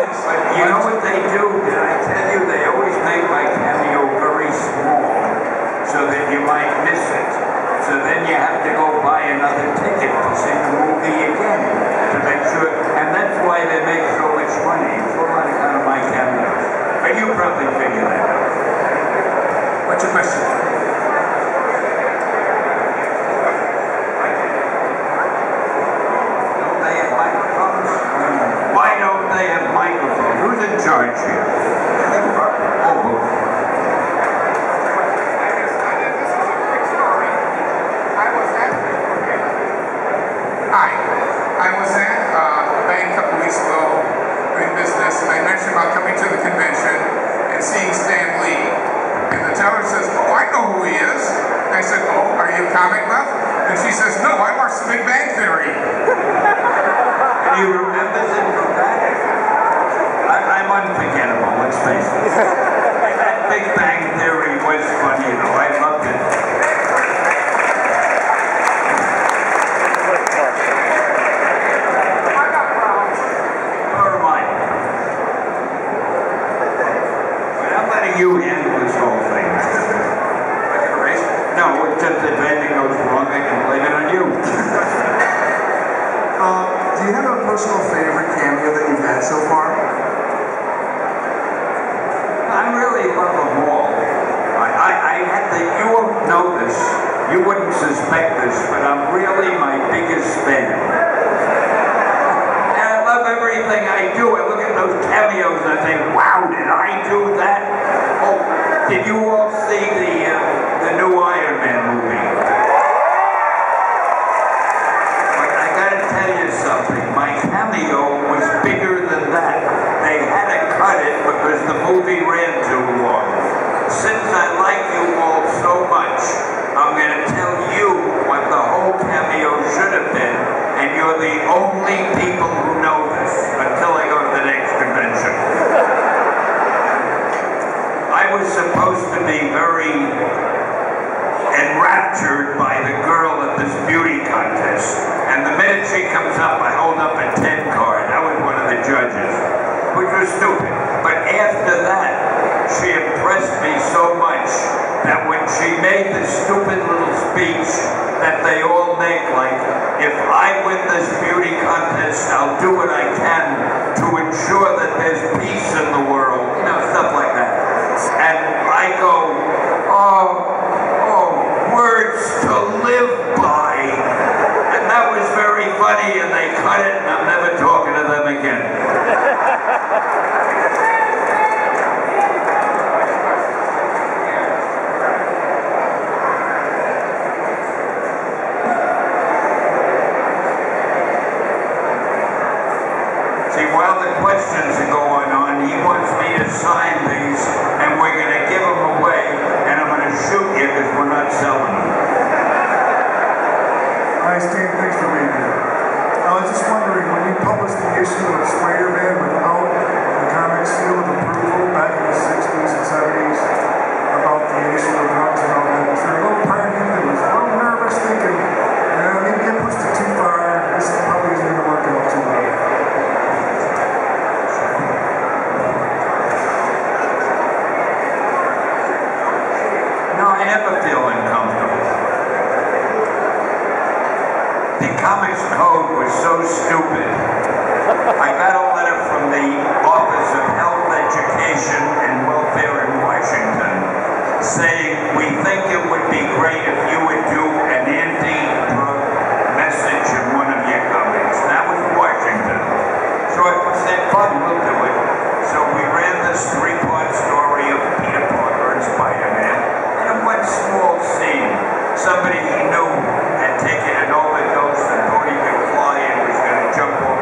But you know what they do? Did I tell you? They always make my cameo very small so that you might miss it. So then you have to go buy another ticket to see the movie again to make sure. And that's why they make so much money. It's all on account of my cameos. But you probably figure that out. What's your question? Don't they have microphones? Why don't they have microphones? Who's in charge here? I was at the bank a couple weeks ago doing business, and I mentioned about coming to the convention and seeing Stan Lee. And the teller says, "Oh, I know who he is." And I said, "Oh, are you a comic buff?" And she says, "No, I watched The Big Bang Theory." He remembers it from that. I'm unforgettable, let's face it. That Big Bang Theory was funny, though. I loved it. You handle this whole thing. I can erase it? No, just if anything goes wrong, I can blame it on you. Do you have a personal favorite cameo that you've had so far? I really love them all. I had to, you won't know this, you wouldn't suspect this, but I'm really my biggest fan. And I love everything I do. I look at those cameos and I think, wow, did I do that? Oh, did you all see the new Iron Man movie? But I gotta tell you something, my cameo was bigger than that. They had to cut it because the movie ran too long. Since I like you all so much, I'm gonna tell you what the whole cameo should have been, and you're the only people who know this until I go to the next convention. I was supposed to be very enraptured by the girl at this beauty contest. And the minute she comes up, I hold up a 10 card. I was one of the judges, which was stupid. But after that, she impressed me so much that when she made this stupid little speech that they all make, like, if I win this beauty contest, I'll do what I can to ensure that there's peace in the world, you know, stuff like that. And I go, oh, words to live by. And that was very funny, and they cut it, and I'm never talking to them again. See, while the questions are going on, he wants me to sign these, and we're going to give them away, and I'm going to shoot you because we're not selling them. Hi, Steve. Thanks for being here. I was just wondering, when you published the issue of Spider-Man without the comic seal of approval back in the 60s and 70s about the issue of drugs and all that, was there a little part of you that was a little nervous thinking, maybe it pushed it too far, this probably isn't going to work out too well? I never feel uncomfortable. The comics code was so stupid. I got a letter from the Office of Health, Education, and Welfare in Washington saying, we think it would be great if you would do an anti-drug message in one of your comics. That was Washington. So I said, fine, we'll do it. So we ran this 3-part story of Peter Parker and Spider-Man. One small scene, somebody he knew had taken an overdose and thought he could fly and was going to jump off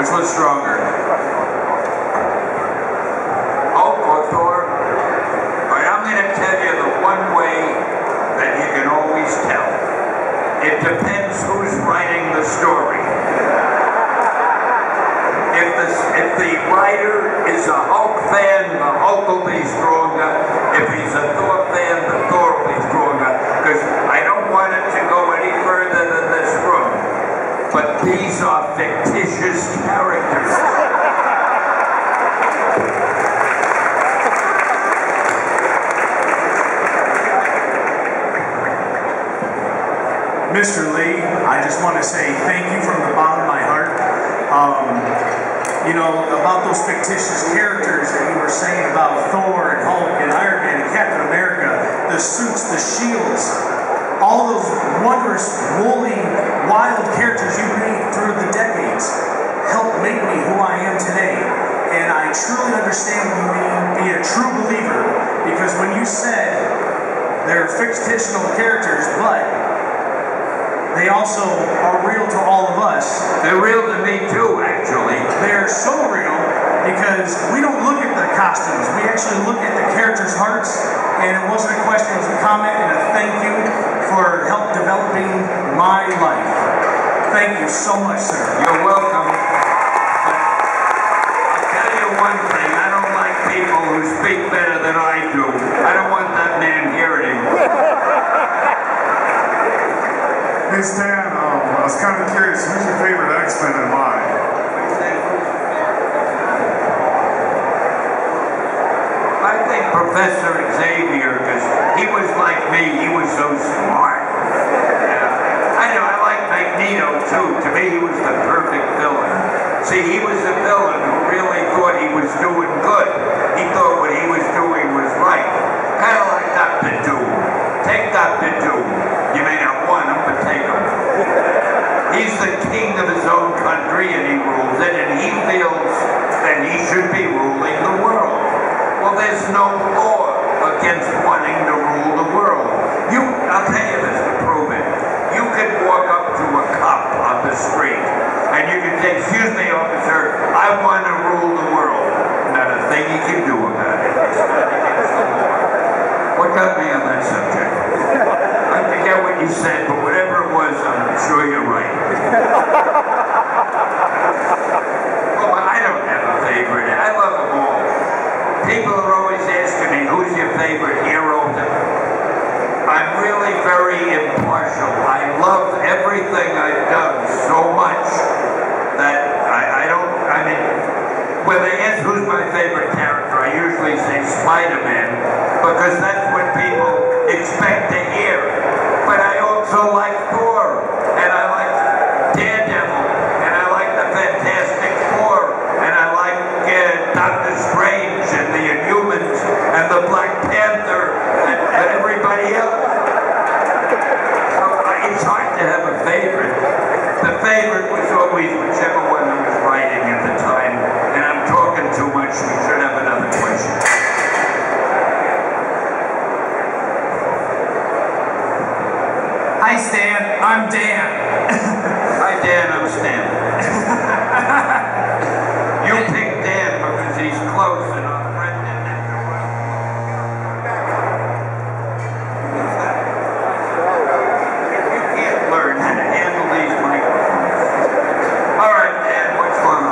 Which was stronger? Hulk or Thor? All right, I'm going to tell you the one way that you can always tell. It depends who's writing the story. If the writer is a Hulk fan, the Hulk will be stronger. If he's a Thor fan, the Thor will be stronger. Because I don't want it to go any further than this room. But these are fictitious characters. Mr. Lee, I just want to say thank you from the bottom of my heart. You know, about those fictitious characters that you were saying about Thor and Hulk and Iron Man and Captain America, the suits, the shields, all those wondrous, woolly, wild characters you made through the decades helped make me who I am today. And I truly understand what you mean, be a true believer, because when you said they're fictional characters, but they also are real to all of us. They're real to me too, actually. They're so real because we don't look at the costumes. We actually look at the characters' hearts, and it wasn't a question, it was a comment and a thank you for help developing my life. Thank you so much, sir. You're welcome. I'll tell you one thing, I don't like people who speak better than I do. I don't want that man here anymore. Hey Stan, I was kind of curious, who's your favorite X-Men and why? I think Professor Xavier, because he was like me, he was so smart. I know, I like Magneto too. To me, he was the perfect villain. See, he was a villain who really thought he was doing good. He thought what he was doing was right. Kind of like Dr. Doom. Take Dr. Doom. You may not want him, but take him. He's the king of his own country and he rules it, and he feels that he should be ruling the world. Well, there's no law against wanting to rule the world. I'll tell you this to prove it. You could walk up to a cop on the street and you could say, "Excuse me, officer, I want to rule the world." Not a thing you can do about it. What got me on that subject? I forget what you said, but whatever it was, I'm sure you're right. Oh, I don't have a favorite. I love them all. People are always asking me, who's your favorite hero? I'm really very impartial. I love everything I've done so much that I mean, when they ask who's my favorite character, I usually say Spider-Man, because that's what people expect to hear. But I also like Thor, and I like Daredevil, and I like the Fantastic Four, and I like Doctor Strange, and the Inhumans, and the Black Panther, and everybody else. So it's hard to have a favorite. The favorite was always whichever one I was writing at the time, and I'm talking too much. We should have another question. Hi Stan, I'm Dan. Hi Dan, I'm Stan. You picked Dan because he's close and I'm Brendan. You can't learn how to handle these microphones. All right, Dan, what's going on?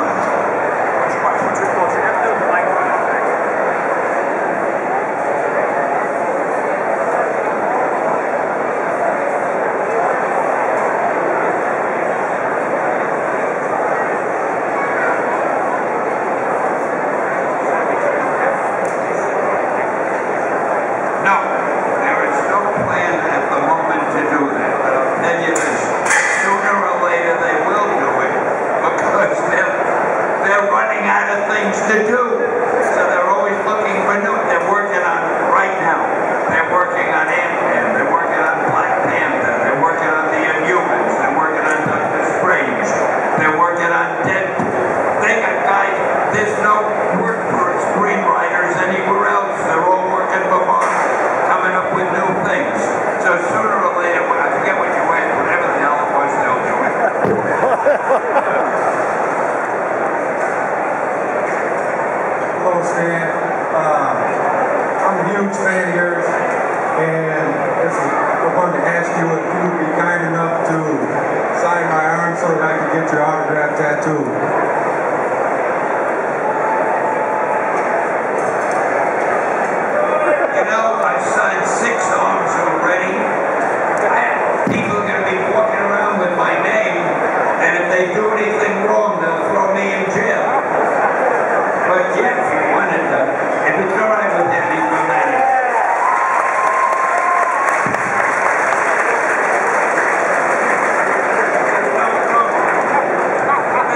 wanted to ask you if you would be kind enough to sign my arm so that I can get your autograph tattoo. You know, I've signed 6 arms already. People are going to be walking around with my name, and if they do anything wrong, they'll throw me in jail. But yeah, if you wanted to, if it's all right with him, he can manage.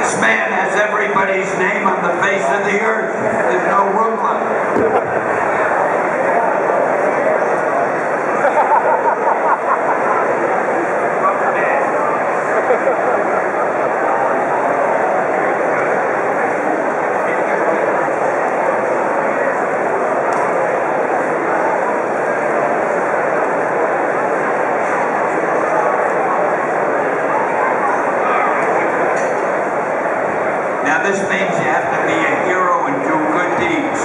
This man has everybody's name on the face of the earth. There's no room left. Now this means you have to be a hero and do good deeds.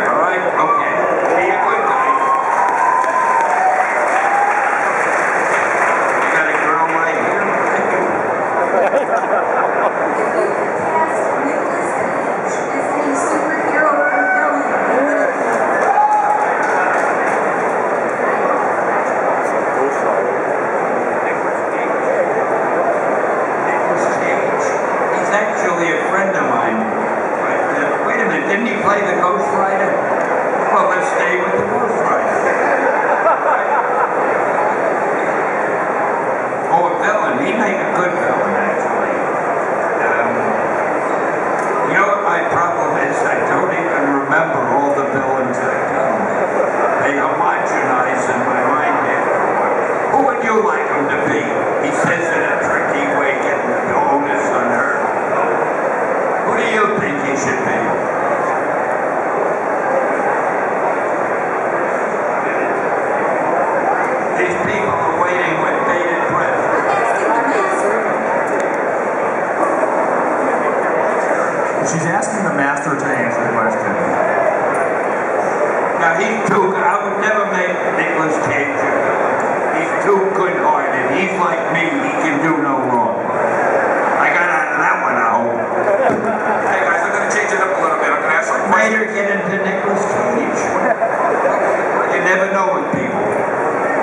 All right? Okay. Be a good guy. You got a girl right here. He's actually a friend of mine. Wait a minute, didn't he play the Ghost Rider? Well, let's stay with the Ghost Rider. Oh, a villain. He'd make a good villain, actually. You know what my problem is? I don't even remember all the villains I've done. They homogenize in my mind here. Who would you like him to be? He says in a tricky way, getting the onus on her. Who do you think he should be? These people are waiting with bated breath. She's asking the master to answer the question. Now he's too good. I would never make Nicolas Cage a villain. He's too good-hearted. He's like me. He can do no wrong. I got out of that one, I hope. Hey guys, I'm going to change it up a little bit. I'm going to ask some questions. Later get into Nicolas Cage. You never know with people.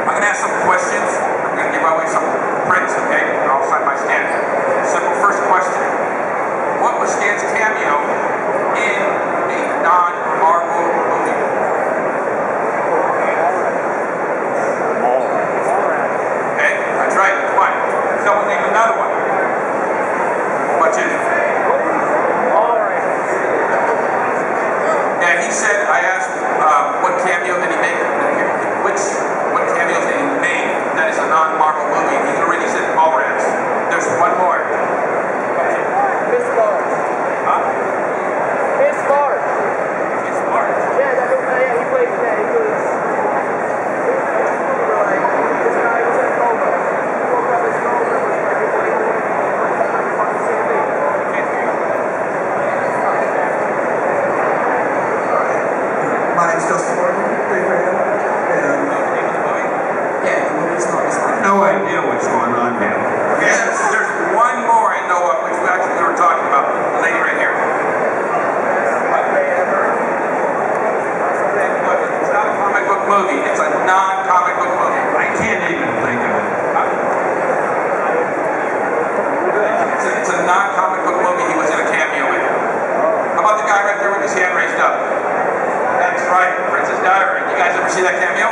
I'm going to ask some questions. I'm going to give away some prints, okay? I'll sign my Stan. Simple first question. What was Stan's cameo in a non-Marvel movie? Okay, that's right. Fine. Someone name another one. What's in it? And he said, I asked what cameo did he make? What cameos did he make that is a non-Marvel movie? He already said Mallrats. There's one more. Miss Mars. Huh? Miss Mars. It's Mark. Yeah, he played that. He was like, this guy was in coma. He woke up his coma and was like, fucking same thing. Can't hear you. My name's Justin Morgan, big fan. And Name of the movie? yeah, the movie's called No idea what's going on here. Yes, there's one more I know of, which we actually were talking about. The lady right here. It's not a comic book movie. It's a non-comic book movie. I can't even think of it. It's a non-comic book movie he was in a cameo in. How about the guy right there with his hand raised up? That's right, Princess Diary. You guys ever see that cameo?